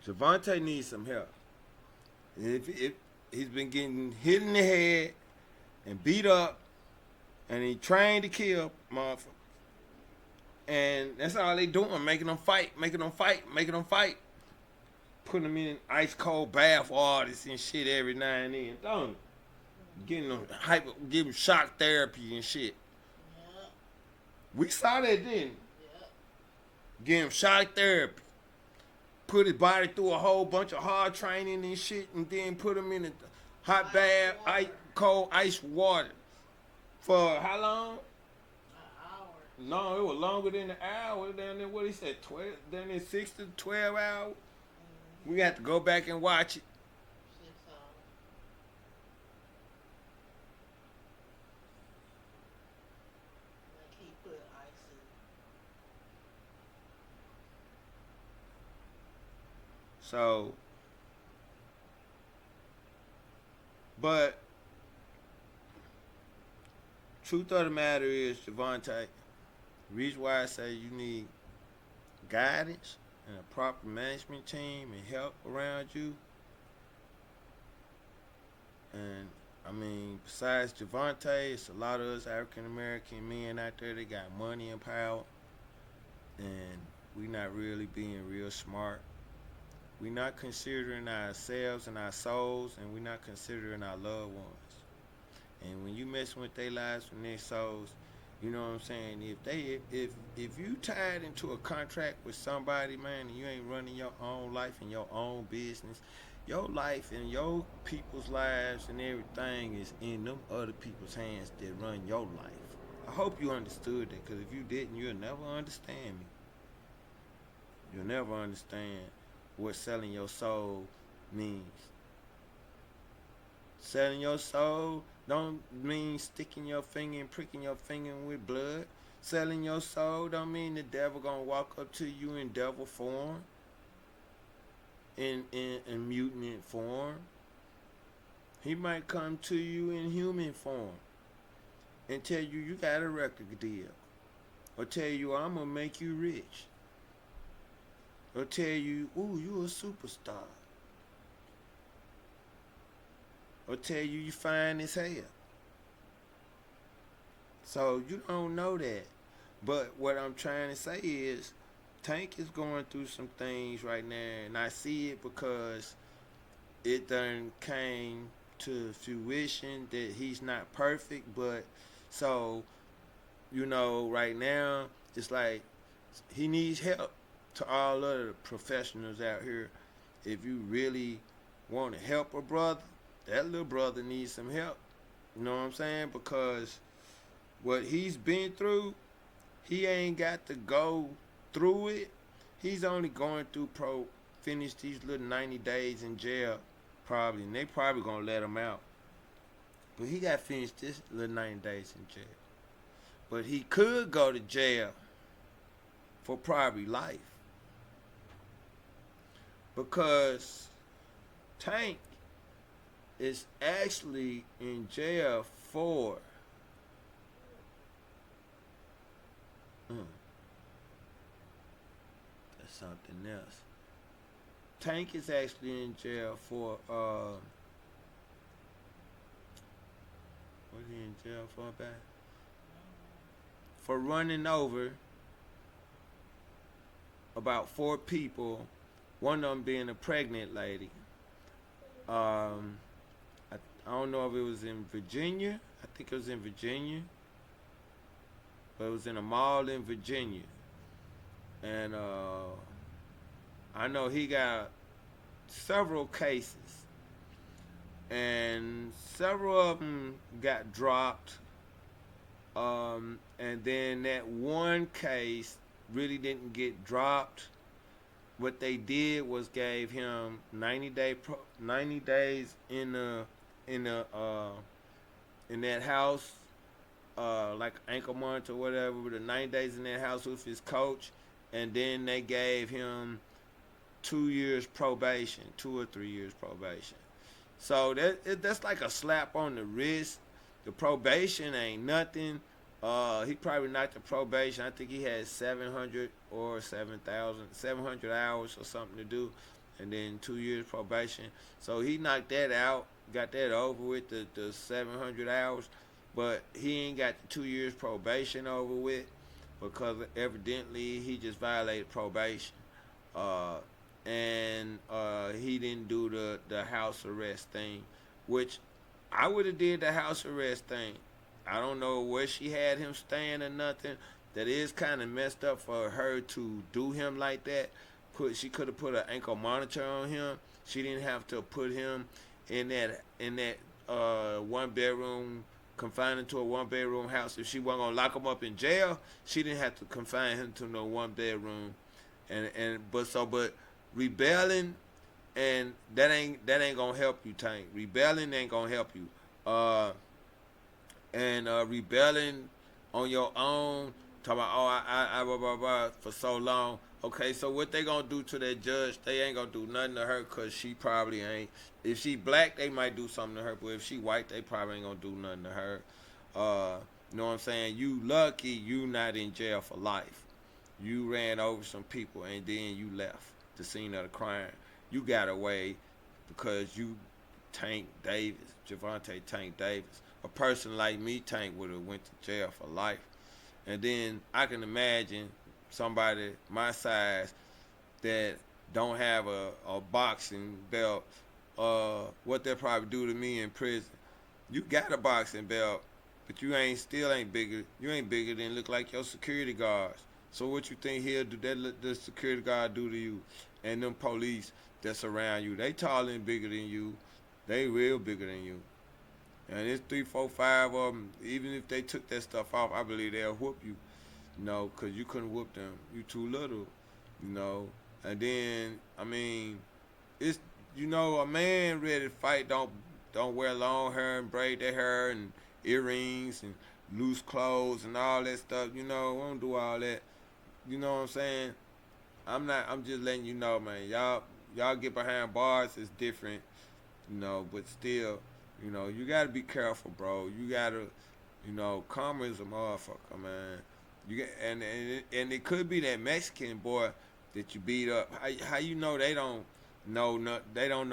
Gervonta needs some help. If he's been getting hit in the head and beat up, and he trained to kill motherfuckers. And that's all they doing, making them fight. Putting them in ice cold bath waters and shit every now and then, don't it? Getting them giving shock therapy and shit. Yeah. We saw that, didn't we? Yeah. Give him shock therapy. Put his body through a whole bunch of hard training and shit, and then put him in a hot bath, cold ice water. For how long? No, it was longer than an hour. Down there, what he said, 12. Down there, 6 to 12 hours. We got to go back and watch it. 6 hours. Like he put ice in. So, but Truth of the matter is, Gervonta, the reason why I say you need guidance and a proper management team and help around you. And I mean, besides Gervonta, it's a lot of us African American men out there that got money and power, and we not really being real smart. We not considering ourselves and our souls, and we not considering our loved ones. And when you messing with their lives and their souls, you know what I'm saying? If you tied into a contract with somebody, man, and you ain't running your own life and your own business, your life and your people's lives and everything is in them other people's hands that run your life. I hope you understood that, because if you didn't, you'll never understand me. You'll never understand what selling your soul means. Selling your soul don't mean sticking your finger and pricking your finger with blood. Selling your soul don't mean the devil gonna walk up to you in devil form, in mutant form. He might come to you in human form and tell you you got a record deal, or tell you I'm gonna make you rich, or tell you, ooh, you a superstar, or tell you you fine as hell. So you don't know that. But what I'm trying to say is, Tank is going through some things right now, and I see it because it done came to fruition that he's not perfect, but so, you know, right now, it's like he needs help. To all other professionals out here, if you really want to help a brother, that little brother needs some help. You know what I'm saying? Because what he's been through, he ain't got to go through it. He's only going through finish these little 90 days in jail, probably, and they probably gonna let him out. But he got to finish this little 90 days in jail. But he could go to jail for probably life. Because Tank is actually in jail for that's something else. Tank is actually in jail for what is he in jail for, back? For running over about 4 people, one of them being a pregnant lady. I don't know if it was in Virginia. I think it was in Virginia. But it was in a mall in Virginia. And I know he got several cases. And several of them got dropped. And then that one case really didn't get dropped. What they did was gave him 90 days in that house, like ankle monitor or whatever, with the 90 days in that house with his coach, and then they gave him 2 years probation, 2 or 3 years probation. So that's like a slap on the wrist. The probation ain't nothing. He probably knocked the probation. I think he had 700 or 700 hours or something to do, and then 2 years probation. So he knocked that out, got that over with, the 700 hours, but he ain't got the 2 years probation over with because evidently he just violated probation. And he didn't do the house arrest thing, which I would have did the house arrest thing. I don't know where she had him staying or nothing. That is kind of messed up for her to do him like that. She could have put an ankle monitor on him. She didn't have to put him in that 1 bedroom, confined into a 1 bedroom house. If she wasn't gonna lock him up in jail, she didn't have to confine him to no 1 bedroom. But rebelling, and that ain't gonna help you, Tank. Rebelling ain't gonna help you. Rebelling on your own, talking about, I blah, blah, blah, for so long. Okay, so what they gonna do to that judge? They ain't gonna do nothing to her because she probably ain't. If she black, they might do something to her, but if she white, they probably ain't gonna do nothing to her. You know what I'm saying? You lucky you not in jail for life. You ran over some people and then you left the scene of the crime. You got away because you Tank Davis, Gervonta Tank Davis. A person like me, Tank, would have went to jail for life. And then I can imagine somebody my size that don't have a boxing belt, what they'll probably do to me in prison. You got a boxing belt, but you ain't bigger. You ain't bigger than look like your security guards. So what you think he'll do? That the security guard do to you, and them police that's around you? They taller and bigger than you. They real bigger than you. And it's 3, 4, 5 of them. Even if they took that stuff off, I believe they'll whoop you. You know, 'cause you couldn't whoop them. You too little. You know. And then I mean, it's a man ready to fight don't wear long hair and braid their hair and earrings and loose clothes and all that stuff. We don't do all that. You know what I'm saying? I'm just letting you know, man. Y'all get behind bars, it's different, but still, you gotta be careful, bro. You gotta, karma is a motherfucker, man. You get, and it could be that Mexican boy that you beat up. How you know they don't know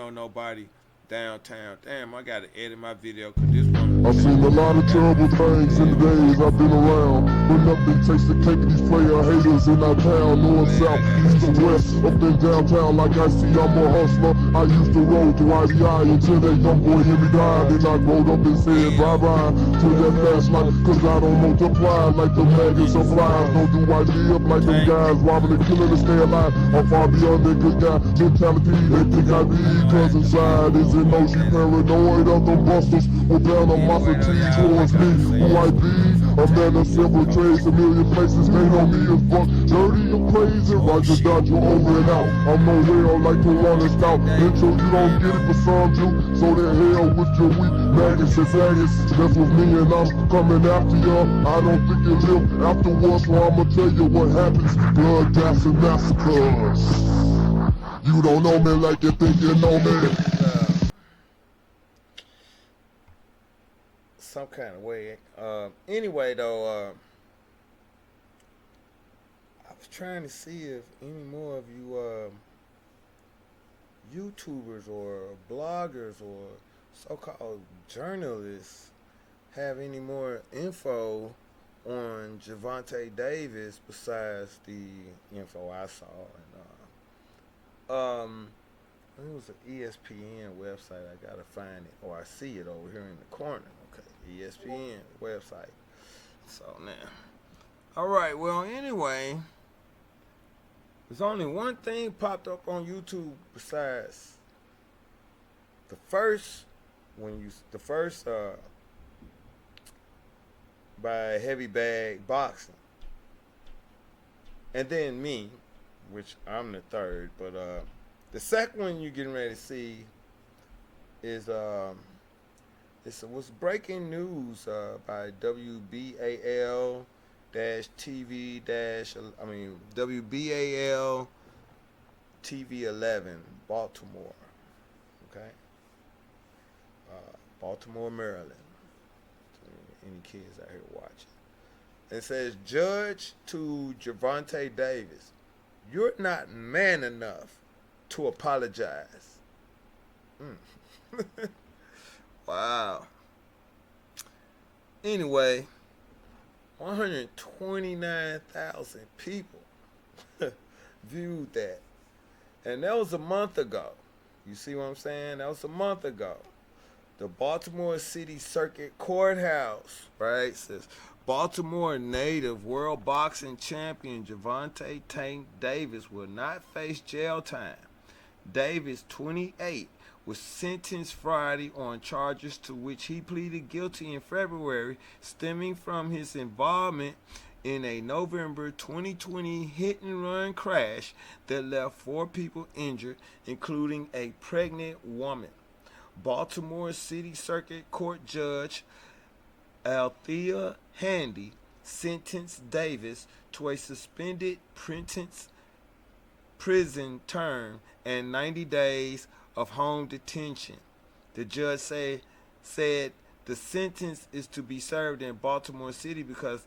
nobody downtown? Damn, I gotta edit my video 'cause this one. I've seen a lot of terrible things in the days I've been around, but nothing takes the cake of these player haters in our town. North, south, east, and west, up and downtown. Like I see, I'm a hustler. I used to roll to IBI until that young boy hit me died. Then I growed up and said bye-bye to that fast life, 'cause I don't multiply like the maggots or flies. Nor do I live like them guys robbing and killing to stay alive. I'm far beyond that good guy mentality they think I need, 'cause inside is an OG paranoid of them busters with animosity towards me. Who I be? A man of several trades, a million places. They know me as fuck, dirty and crazy. Roger Dodger over and out. I'm no hell like the one that's out. Until you don't get it for some you, so the hell with your weak maggots and faggots. That's with me and I'm coming after ya. I don't think you live afterwards, so I'ma tell you what happens. Blood, deaths, and massacres. You don't know me like you think you know me. Some kind of way. Anyway, though, I was trying to see if any more of you YouTubers or bloggers or so-called journalists have any more info on Gervonta Davis besides the info I saw. And it was an ESPN website. I gotta find it, or I see it over here in the corner. Okay, ESPN website. So now, all right. Well, anyway, there's only one thing popped up on YouTube besides the first by Heavy Bag Boxing, and then me, which I'm the third. But the second one you're getting ready to see is was breaking news by WBAL TV WBAL TV 11 Baltimore. Okay, Baltimore, Maryland. Any kids out here watching? It says, Judge to Gervonta Davis, you're not man enough to apologize. Wow. Anyway, 129,000 people viewed that. And that was a month ago. You see what I'm saying? That was a month ago. The Baltimore City Circuit Courthouse, right, says Baltimore native world boxing champion Gervonta Tank Davis will not face jail time. Davis, 28, was sentenced Friday on charges to which he pleaded guilty in February, stemming from his involvement in a November 2020 hit-and-run crash that left 4 people injured, including a pregnant woman. Baltimore City Circuit Court Judge Althea Handy sentenced Davis to a suspended prison term and 90 days of home detention. The judge said the The sentence is to be served in Baltimore City because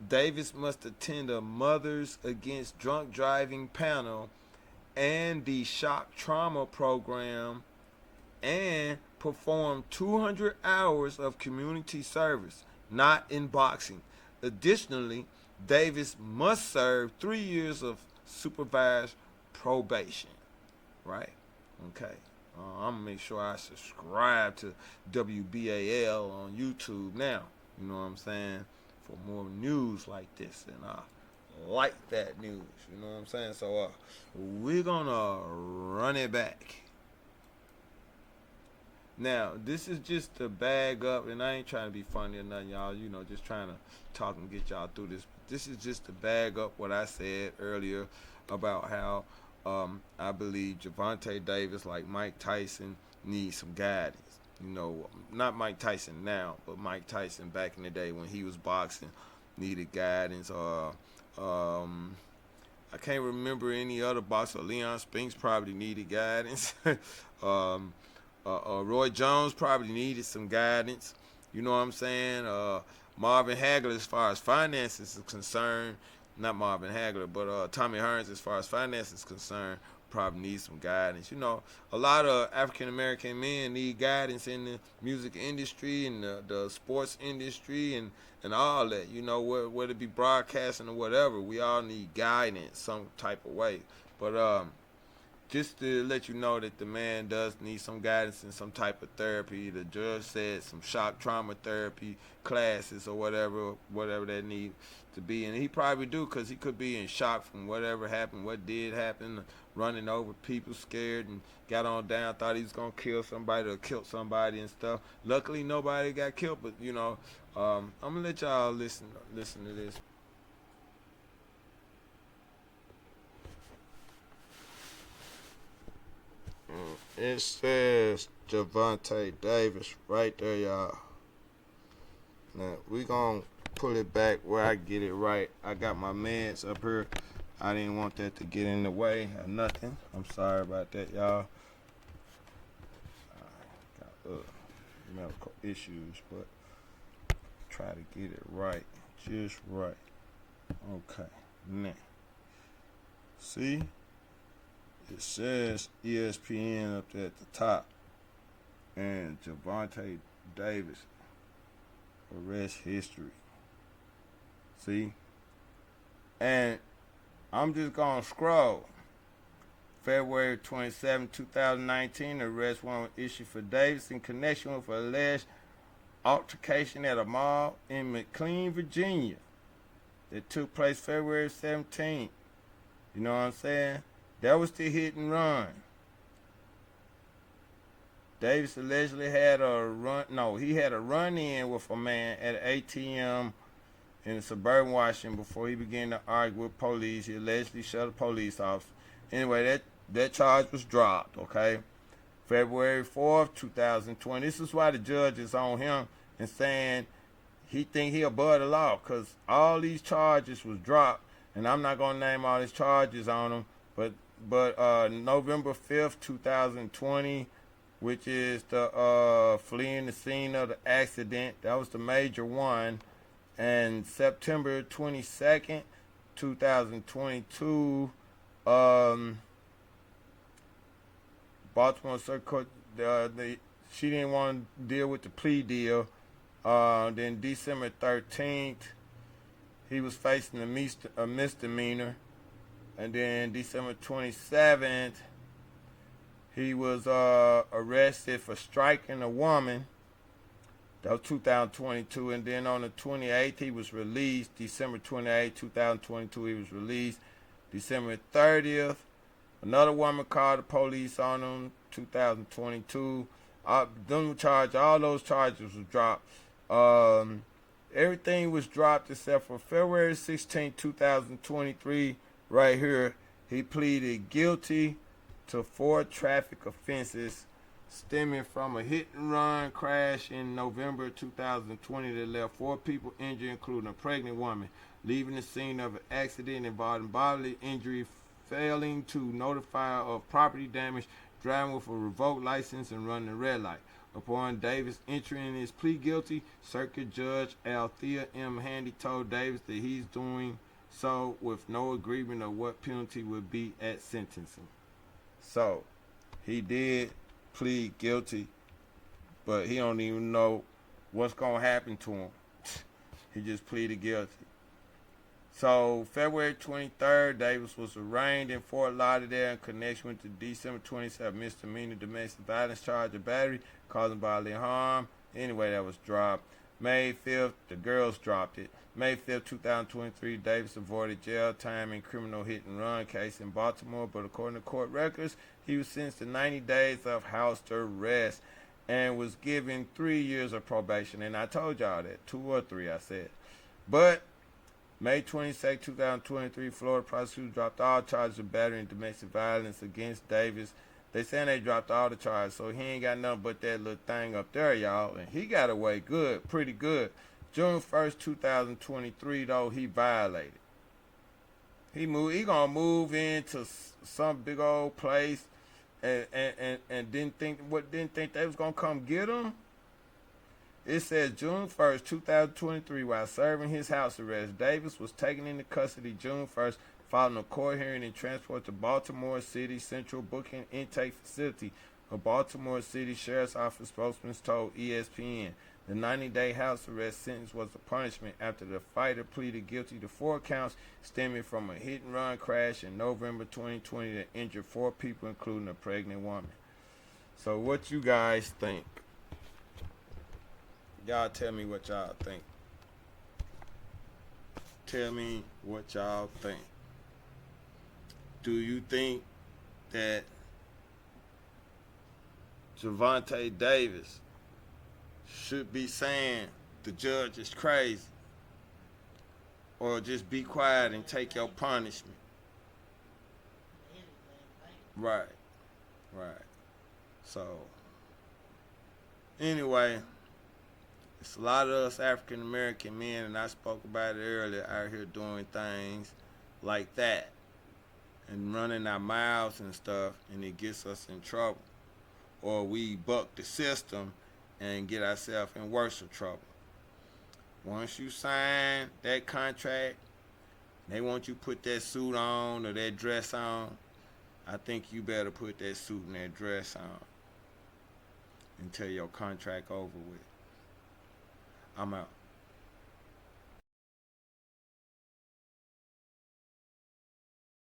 Davis must attend a Mothers Against Drunk Driving panel and the shock trauma program and perform 200 hours of community service, not in boxing. Additionally, Davis must serve 3 years of supervised probation. Right? Okay. I'm gonna make sure I subscribe to WBAL on YouTube now. You know what I'm saying? For more news like this, and I like that news. You know what I'm saying? So we're gonna run it back. Now, this is just to bag up, and I ain't trying to be funny or nothing, y'all. You know, just trying to talk and get y'all through this. This is just to bag up what I said earlier about how I believe Gervonta Davis, like Mike Tyson, needs some guidance. You know, not Mike Tyson now, but Mike Tyson back in the day when he was boxing needed guidance. I can't remember any other boxer. Leon Spinks probably needed guidance. Roy Jones probably needed some guidance. You know what I'm saying? Marvin Hagler, as far as finances is concerned, not Marvin Hagler, but Tommy Hearns, as far as finances is concerned, probably needs some guidance. You know, a lot of African American men need guidance in the music industry and the sports industry and all that. You know, whether it be broadcasting or whatever, we all need guidance some type of way. But just to let you know that the man does need some guidance and some type of therapy. The judge said some shock trauma therapy classes or whatever that need to be. And he probably do, because he could be in shock from whatever happened, what did happen, running over people, scared and got on down, thought he was going to kill somebody or killed somebody and stuff. Luckily, nobody got killed, but, you know, I'm going to let y'all listen to this. It says Gervonta Davis right there, y'all. Now, we gonna pull it back where I get it right. I got my meds up here. I didn't want that to get in the way or nothing. I'm sorry about that, y'all. I got medical issues, but try to get it right. Just right. Okay. Now, see? It says ESPN up there at the top. And Gervonta Davis arrest history. See? And I'm just going to scroll. February 27, 2019, arrest warrant issued for Davis in connection with an alleged altercation at a mall in McLean, Virginia that took place February 17th. You know what I'm saying? That was the hit and run. Davis allegedly had a run-in with a man at an ATM in suburban Washington before he began to argue with police. He allegedly shot a police officer. Anyway, that charge was dropped, okay? February 4th, 2020. This is why the judge is on him and saying he think he above the law, because all these charges was dropped, and I'm not going to name all these charges on him, but November 5th, 2020, which is the fleeing the scene of the accident. That was the major one. And September 22nd, 2022, Baltimore Circuit Court, she didn't want to deal with the plea deal. Then December 13th, he was facing a misdemeanor. And then December 27th, he was arrested for striking a woman. That was 2022. And then on the 28th, he was released. December 28th, 2022, he was released. December 30th, another woman called the police on him, 2022. All those charges was dropped. Everything was dropped except for February 16, 2023. Right here, he pleaded guilty to 4 traffic offenses stemming from a hit-and-run crash in November 2020 that left 4 people injured, including a pregnant woman, leaving the scene of an accident involving bodily injury, failing to notify of property damage, driving with a revoked license, and running a red light. Upon Davis entering his plea guilty, Circuit Judge Althea M. Handy told Davis that he's doing so with no agreement of what penalty would be at sentencing. So, he did plead guilty, but he don't even know what's going to happen to him. He just pleaded guilty. So, February 23rd, Davis was arraigned in Fort Lauderdale in connection with the December 27th misdemeanor domestic violence charge of battery causing bodily harm. Anyway, that was dropped. May 5th, the girls dropped it. May 5th, 2023, Davis avoided jail time in criminal hit and run case in Baltimore, but according to court records, he was sentenced to 90 days of house arrest and was given 3 years of probation. And I told y'all that, 2 or 3, I said. But May 22, 2023, Florida prosecutors dropped all charges of battery and domestic violence against Davis. They saying they dropped all the charges, so he ain't got nothing but that little thing up there, y'all. And he got away good, pretty good. June 1st, 2023, though, he violated. He gonna move into some big old place and didn't think they was gonna come get him. It says June 1st, 2023, while serving his house arrest, Davis was taken into custody June 1st following a court hearing and transported to Baltimore City Central Booking Intake Facility. A Baltimore City Sheriff's Office spokesman told ESPN the 90-day house arrest sentence was a punishment after the fighter pleaded guilty to 4 counts stemming from a hit-and-run crash in November 2020 that injured 4 people, including a pregnant woman. So what you guys think? Y'all tell me what y'all think. Tell me what y'all think. Do you think that Gervonta Davis should be saying the judge is crazy, or just be quiet and take your punishment? Right. So, anyway, it's a lot of us African American men, and I spoke about it earlier, out here doing things like that and running our mouths and stuff, and it gets us in trouble. Or we buck the system and get ourselves in worse trouble. Once you sign that contract, they want you to put that suit on or that dress on, I think you better put that suit and that dress on until your contract over with. I'm out.